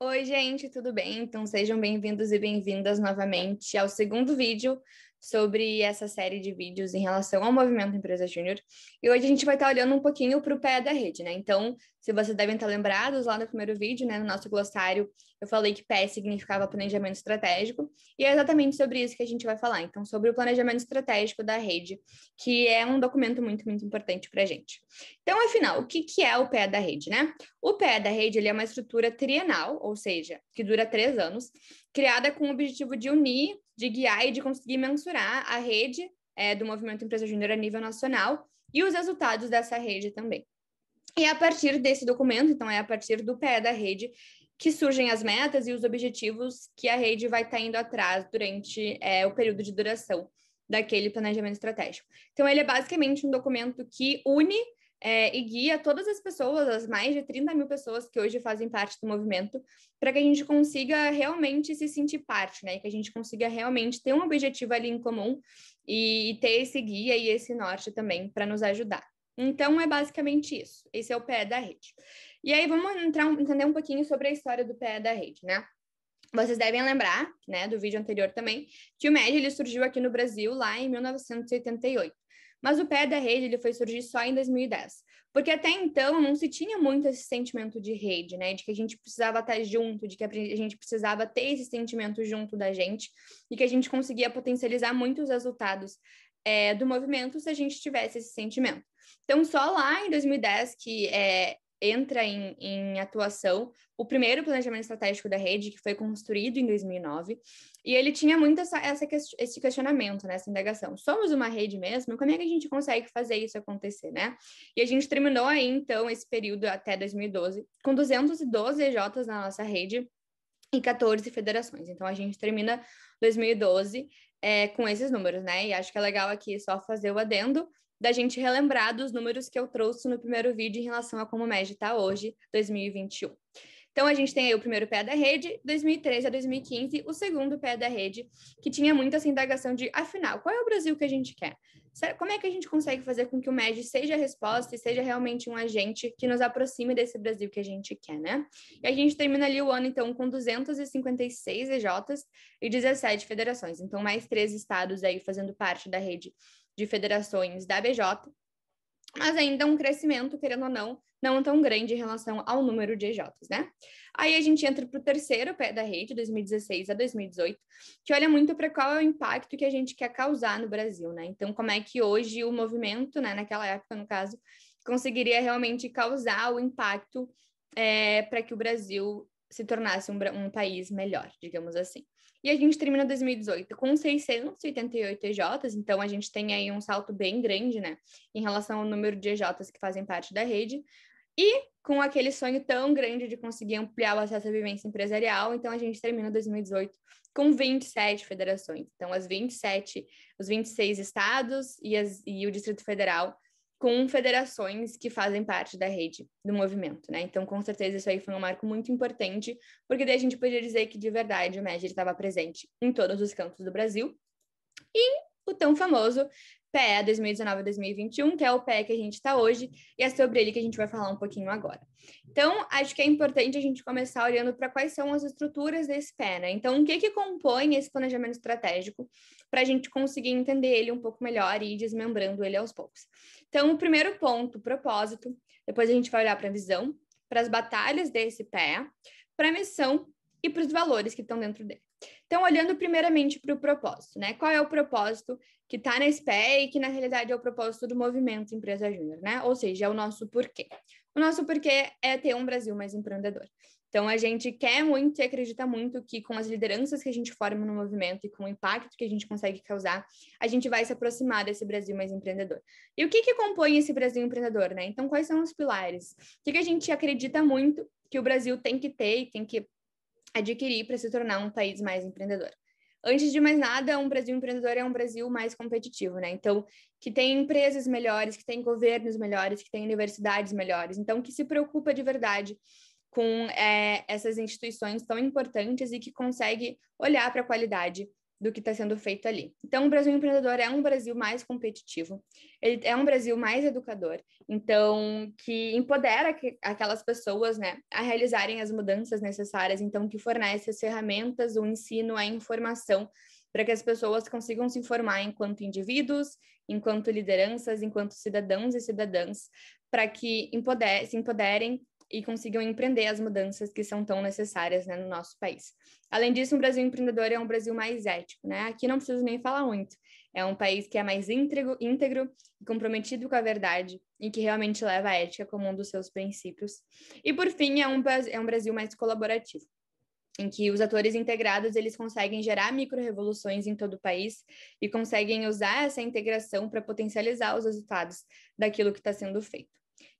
Oi, gente, tudo bem? Então sejam bem-vindos e bem-vindas novamente ao segundo vídeo sobre essa série de vídeos em relação ao Movimento Empresa Júnior. E hoje a gente vai estar olhando um pouquinho para o pé da rede, né? Então, se vocês devem estar lembrados, lá no primeiro vídeo, né, no nosso glossário, eu falei que pé significava planejamento estratégico, e é exatamente sobre isso que a gente vai falar. Então, sobre o planejamento estratégico da rede, que é um documento muito, muito importante para a gente. Então, afinal, o que é o pé da rede, né? O pé da rede ele é uma estrutura trienal, ou seja, que dura 3 anos, criada com o objetivo de unir, de guiar e de conseguir mensurar a rede do Movimento Empresa Júnior a nível nacional e os resultados dessa rede também. E a partir desse documento, então é a partir do pé da rede, que surgem as metas e os objetivos que a rede vai estar indo atrás durante o período de duração daquele planejamento estratégico. Então, ele é basicamente um documento que une e guia todas as pessoas, as mais de 30 mil pessoas que hoje fazem parte do movimento, para que a gente consiga realmente se sentir parte, né? E que a gente consiga realmente ter um objetivo ali em comum e ter esse guia e esse norte também para nos ajudar. Então, é basicamente isso. Esse é o pé da rede. E aí, vamos entender um pouquinho sobre a história do pé da rede, né? Vocês devem lembrar, né, do vídeo anterior também, que o MED ele surgiu aqui no Brasil lá em 1988. Mas o pé da rede ele foi surgir só em 2010. Porque até então não se tinha muito esse sentimento de rede, né? De que a gente precisava estar junto, de que a gente precisava ter esse sentimento junto da gente e que a gente conseguia potencializar muitos resultados do movimento se a gente tivesse esse sentimento. Então, só lá em 2010 que entra em atuação o primeiro planejamento estratégico da rede, que foi construído em 2009, e ele tinha muito esse questionamento, né, essa indagação. Somos uma rede mesmo? Como é que a gente consegue fazer isso acontecer, né? E a gente terminou aí, então, esse período até 2012, com 212 EJs na nossa rede e 14 federações. Então, a gente termina 2012 com esses números, né? E acho que é legal aqui só fazer o adendo da gente relembrar dos números que eu trouxe no primeiro vídeo em relação a como o MED está hoje, 2021. Então, a gente tem aí o primeiro pé da rede, 2013 a 2015, o segundo pé da rede, que tinha muito essa indagação de, afinal, qual é o Brasil que a gente quer? Como é que a gente consegue fazer com que o MED seja a resposta e seja realmente um agente que nos aproxime desse Brasil que a gente quer, né? E a gente termina ali o ano, então, com 256 EJs e 17 federações. Então, mais 3 estados aí fazendo parte da rede de federações da BJ, mas ainda um crescimento, querendo ou não tão grande em relação ao número de EJs, né? Aí a gente entra para o terceiro pé da rede, 2016 a 2018, que olha muito para qual é o impacto que a gente quer causar no Brasil, né? Então, como é que hoje o movimento, né, naquela época, no caso, conseguiria realmente causar o impacto para que o Brasil se tornasse um país melhor, digamos assim. E a gente termina 2018 com 688 EJs, então a gente tem aí um salto bem grande, né, em relação ao número de EJs que fazem parte da rede, e com aquele sonho tão grande de conseguir ampliar o acesso à vivência empresarial, então a gente termina 2018 com 27 federações. Então, os 26 estados e o Distrito Federal com federações que fazem parte da rede do movimento, né? Então, com certeza, isso aí foi um marco muito importante, porque daí a gente poderia dizer que, de verdade, o MED estava presente em todos os cantos do Brasil. E o tão famoso PE 2019-2021, que é o PE que a gente está hoje, e é sobre ele que a gente vai falar um pouquinho agora. Então, acho que é importante a gente começar olhando para quais são as estruturas desse PE, né? Então, o que compõe esse planejamento estratégico para a gente conseguir entender ele um pouco melhor e ir desmembrando ele aos poucos. Então, o primeiro ponto, propósito, depois a gente vai olhar para a visão, para as batalhas desse PE, para a missão e para os valores que estão dentro dele. Então, olhando primeiramente para o propósito, né? Qual é o propósito que está nesse pé e que, na realidade, é o propósito do movimento Empresa Júnior, né? Ou seja, é o nosso porquê. O nosso porquê é ter um Brasil mais empreendedor. Então, a gente quer muito e acredita muito que com as lideranças que a gente forma no movimento e com o impacto que a gente consegue causar, a gente vai se aproximar desse Brasil mais empreendedor. E o que compõe esse Brasil empreendedor, né? Então, quais são os pilares? O que a gente acredita muito que o Brasil tem que ter e tem que adquirir para se tornar um país mais empreendedor? Antes de mais nada, um Brasil empreendedor é um Brasil mais competitivo, né? Então, que tem empresas melhores, que tem governos melhores, que tem universidades melhores. Então, que se preocupa de verdade com essas instituições tão importantes e que consegue olhar para a qualidade do que está sendo feito ali. Então, o Brasil Empreendedor é um Brasil mais competitivo, ele é um Brasil mais educador, então, que empodera aquelas pessoas, né, a realizarem as mudanças necessárias, então, que fornece as ferramentas, o ensino, a informação, para que as pessoas consigam se informar enquanto indivíduos, enquanto lideranças, enquanto cidadãos e cidadãs, para que se empoderem e consigam empreender as mudanças que são tão necessárias, né, no nosso país. Além disso, um Brasil empreendedor é um Brasil mais ético, né? Aqui não preciso nem falar muito. É um país que é mais íntegro e comprometido com a verdade e que realmente leva a ética como um dos seus princípios. E, por fim, é um Brasil mais colaborativo, em que os atores integrados eles conseguem gerar micro-revoluções em todo o país e conseguem usar essa integração para potencializar os resultados daquilo que está sendo feito.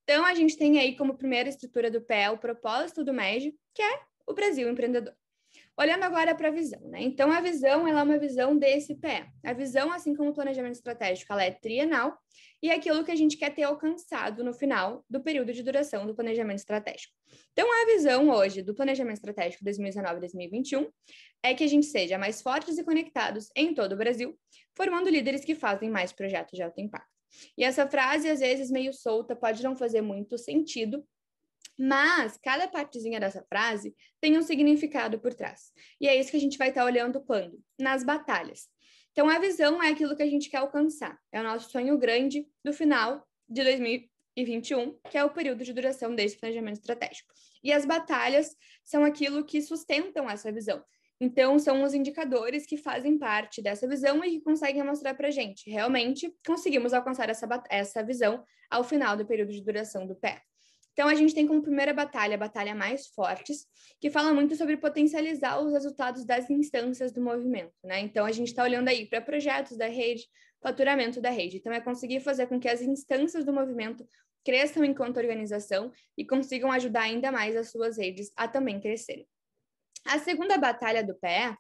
Então, a gente tem aí como primeira estrutura do PE o propósito do MEG, que é o Brasil Empreendedor. Olhando agora para a visão, né? Então, a visão, ela é uma visão desse PE. A visão, assim como o planejamento estratégico, ela é trienal e é aquilo que a gente quer ter alcançado no final do período de duração do planejamento estratégico. Então, a visão hoje do planejamento estratégico 2019-2021 é que a gente seja mais fortes e conectados em todo o Brasil, formando líderes que fazem mais projetos de alto impacto. E essa frase, às vezes, meio solta, pode não fazer muito sentido, mas cada partezinha dessa frase tem um significado por trás. E é isso que a gente vai estar olhando quando? Nas batalhas. Então, a visão é aquilo que a gente quer alcançar. É o nosso sonho grande do final de 2021, que é o período de duração desse planejamento estratégico. E as batalhas são aquilo que sustentam essa visão. Então, são os indicadores que fazem parte dessa visão e que conseguem mostrar para a gente. Realmente, conseguimos alcançar essa visão ao final do período de duração do PE. Então, a gente tem como primeira batalha, a Batalha Mais Fortes, que fala muito sobre potencializar os resultados das instâncias do movimento, né? Então, a gente está olhando aí para projetos da rede, faturamento da rede. Então, é conseguir fazer com que as instâncias do movimento cresçam enquanto organização e consigam ajudar ainda mais as suas redes a também crescerem. A segunda batalha do PE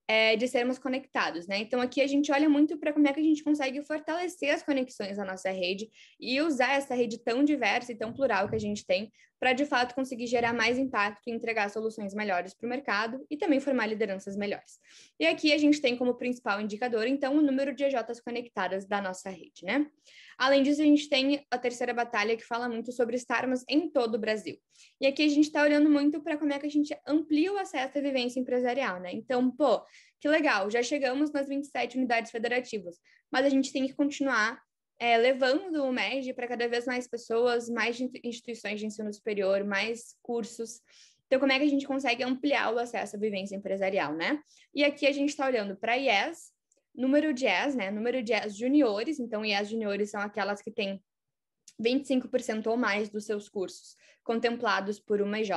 é de sermos conectados, né? Então, aqui a gente olha muito para como é que a gente consegue fortalecer as conexões da nossa rede e usar essa rede tão diversa e tão plural que a gente tem para, de fato, conseguir gerar mais impacto e entregar soluções melhores para o mercado e também formar lideranças melhores. E aqui a gente tem como principal indicador, então, o número de EJs conectadas da nossa rede, né? Além disso, a gente tem a terceira batalha que fala muito sobre estarmos em todo o Brasil. E aqui a gente está olhando muito para como é que a gente amplia o acesso à vivência empresarial, né? Então, pô, que legal, já chegamos nas 27 unidades federativas, mas a gente tem que continuar levando o MEG para cada vez mais pessoas, mais instituições de ensino superior, mais cursos. Então, como é que a gente consegue ampliar o acesso à vivência empresarial, né? E aqui a gente está olhando para IES, número de IES, né? Número de IES juniores, então IES juniores são aquelas que têm 25% ou mais dos seus cursos contemplados por uma EJ.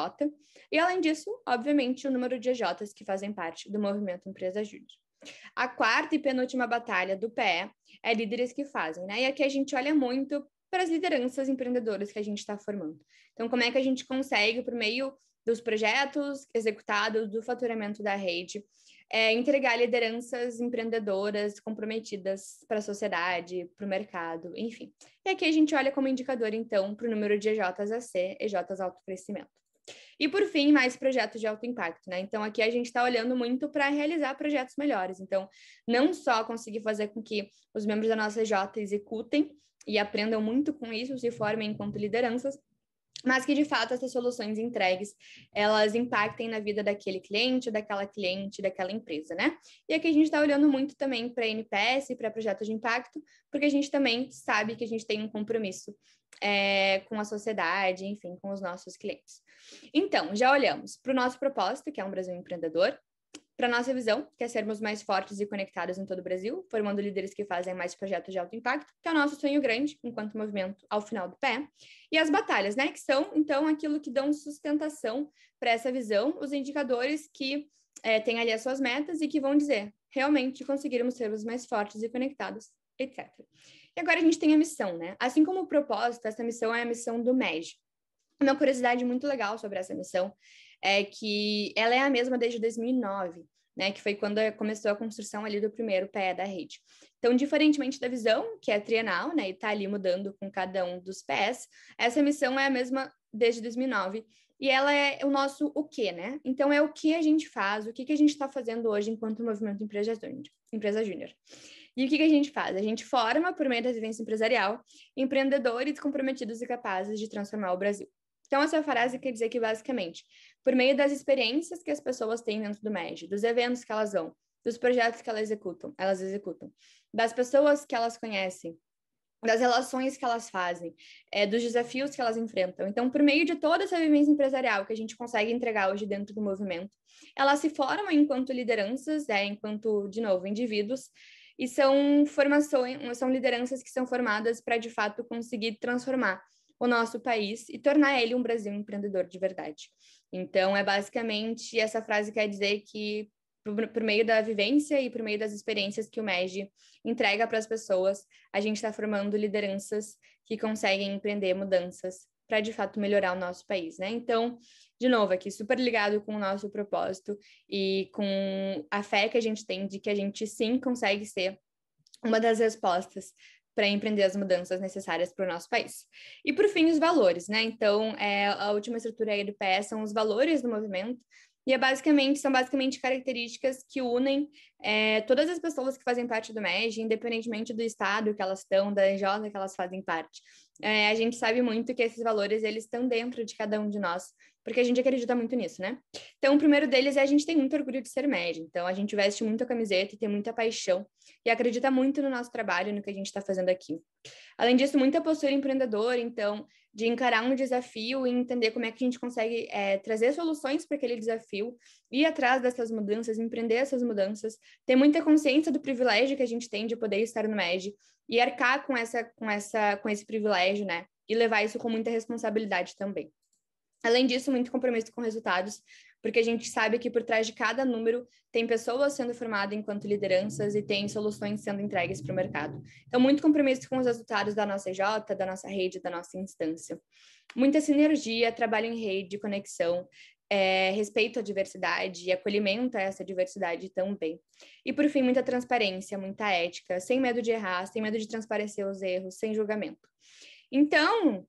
E, além disso, obviamente, o número de EJs que fazem parte do movimento Empresa Júnior. A quarta e penúltima batalha do PE é líderes que fazem, né? E aqui a gente olha muito para as lideranças empreendedoras que a gente está formando. Então, como é que a gente consegue, por meio dos projetos executados, do faturamento da rede, entregar lideranças empreendedoras comprometidas para a sociedade, para o mercado, enfim. E aqui a gente olha como indicador, então, para o número de EJs AC, EJs Alto Crescimento. E, por fim, mais projetos de alto impacto, né? Então, aqui a gente está olhando muito para realizar projetos melhores. Então, não só conseguir fazer com que os membros da nossa EJ executem e aprendam muito com isso, se formem enquanto lideranças, mas que, de fato, essas soluções entregues, elas impactem na vida daquele cliente, daquela cliente, daquela empresa, né? E aqui a gente está olhando muito também para NPS, para projetos de impacto, porque a gente também sabe que a gente tem um compromisso com a sociedade, enfim, com os nossos clientes. Então, já olhamos para o nosso propósito, que é um Brasil empreendedor, para a nossa visão, que é sermos mais fortes e conectados em todo o Brasil, formando líderes que fazem mais projetos de alto impacto, que é o nosso sonho grande, enquanto movimento ao final do pé. E as batalhas, né, que são, então, aquilo que dão sustentação para essa visão, os indicadores que têm ali as suas metas e que vão dizer, realmente conseguirmos ser os mais fortes e conectados, etc. E agora a gente tem a missão, né? Assim como o propósito, essa missão é a missão do MEG. Uma curiosidade muito legal sobre essa missão é que ela é a mesma desde 2009. né, que foi quando começou a construção ali do primeiro PE da rede. Então, diferentemente da visão, que é trienal, né, e está ali mudando com cada um dos PEs, essa missão é a mesma desde 2009, e ela é o nosso o quê, né? Então, é o que a gente faz, o que a gente está fazendo hoje enquanto movimento Empresa Júnior. E o que a gente faz? A gente forma, por meio da vivência empresarial, empreendedores comprometidos e capazes de transformar o Brasil. Então, essa frase quer dizer que, basicamente, por meio das experiências que as pessoas têm dentro do MED, dos eventos que elas vão, dos projetos que elas executam, das pessoas que elas conhecem, das relações que elas fazem, dos desafios que elas enfrentam. Então, por meio de toda essa vivência empresarial que a gente consegue entregar hoje dentro do movimento, elas se formam enquanto lideranças, enquanto, de novo, indivíduos, e são lideranças que são formadas para, de fato, conseguir transformar o nosso país e tornar ele um Brasil empreendedor de verdade. Então, é basicamente essa frase quer dizer que, por meio da vivência e por meio das experiências que o MEG entrega para as pessoas, a gente está formando lideranças que conseguem empreender mudanças para, de fato, melhorar o nosso país, né? Então, de novo, aqui super ligado com o nosso propósito e com a fé que a gente tem de que a gente, sim, consegue ser uma das respostas para empreender as mudanças necessárias para o nosso país. E, por fim, os valores, né? Então, a última estrutura aí do PE são os valores do movimento, e são basicamente características que unem todas as pessoas que fazem parte do MEG, independentemente do estado que elas estão, da EJ que elas fazem parte. A gente sabe muito que esses valores, eles estão dentro de cada um de nós, porque a gente acredita muito nisso, né? Então, o primeiro deles é a gente tem muito orgulho de ser MEG. Então, a gente veste muito a camiseta e tem muita paixão e acredita muito no nosso trabalho, no que a gente está fazendo aqui. Além disso, muita postura empreendedora, então, de encarar um desafio e entender como é que a gente consegue trazer soluções para aquele desafio, ir atrás dessas mudanças, empreender essas mudanças, ter muita consciência do privilégio que a gente tem de poder estar no MEG e arcar com esse privilégio, né? E levar isso com muita responsabilidade também. Além disso, muito compromisso com resultados, porque a gente sabe que por trás de cada número tem pessoas sendo formadas enquanto lideranças e tem soluções sendo entregues para o mercado. Então, muito compromisso com os resultados da nossa EJ, da nossa rede, da nossa instância. Muita sinergia, trabalho em rede, conexão, respeito à diversidade e acolhimento a essa diversidade também. E, por fim, muita transparência, muita ética, sem medo de errar, sem medo de transparecer os erros, sem julgamento. Então,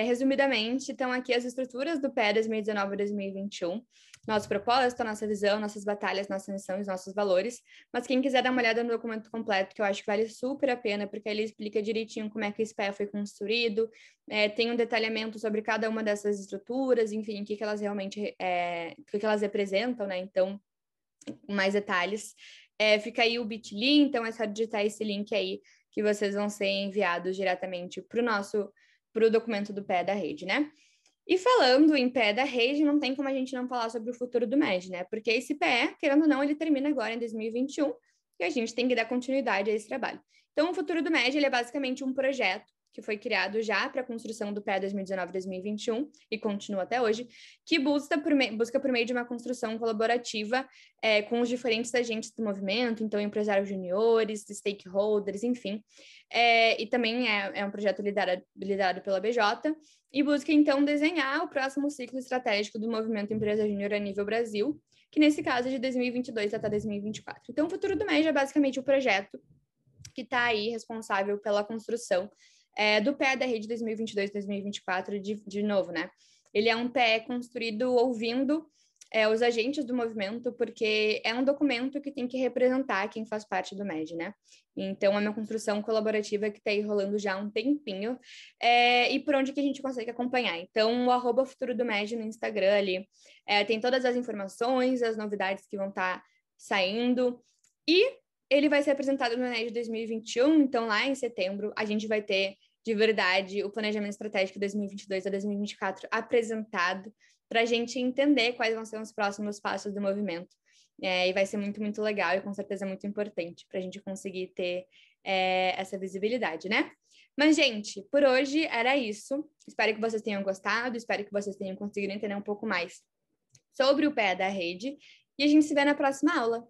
resumidamente, estão aqui as estruturas do PE 2019-2021, nosso propósito, nossa visão, nossas batalhas, nossa missão e os nossos valores. Mas quem quiser dar uma olhada no documento completo, que eu acho que vale super a pena, porque ele explica direitinho como é que esse PE foi construído, tem um detalhamento sobre cada uma dessas estruturas, enfim, o que elas realmente, o que elas representam, né? Então, mais detalhes. Fica aí o Bitly, então é só digitar esse link aí que vocês vão ser enviados diretamente para o documento do PE da rede, né? E falando em PE da rede, não tem como a gente não falar sobre o futuro do MED, né? Porque esse PE, querendo ou não, ele termina agora em 2021 e a gente tem que dar continuidade a esse trabalho. Então, o futuro do MED, ele é basicamente um projeto que foi criado já para a construção do PE 2019-2021 e continua até hoje, que busca por meio de uma construção colaborativa com os diferentes agentes do movimento, então empresários juniores, stakeholders, enfim. E também é um projeto liderado pela BJ e busca, então, desenhar o próximo ciclo estratégico do movimento Empresa Júnior a nível Brasil, que nesse caso é de 2022 até 2024. Então, o futuro do MED é basicamente o projeto que está aí responsável pela construção do PE da rede 2022-2024, de novo, né? Ele é um PE construído ouvindo os agentes do movimento, porque é um documento que tem que representar quem faz parte do MED, né? Então, é uma construção colaborativa que está aí rolando já há um tempinho, e por onde que a gente consegue acompanhar. Então, o @futuro do MED no Instagram ali, tem todas as informações, as novidades que vão estar saindo, e ele vai ser apresentado no Enem de 2021, então lá em setembro a gente vai ter, de verdade, o planejamento estratégico 2022 a 2024 apresentado para a gente entender quais vão ser os próximos passos do movimento. E vai ser muito, muito legal e com certeza muito importante para a gente conseguir ter essa visibilidade, né? Mas, gente, por hoje era isso. Espero que vocês tenham gostado, espero que vocês tenham conseguido entender um pouco mais sobre o PE da rede e a gente se vê na próxima aula.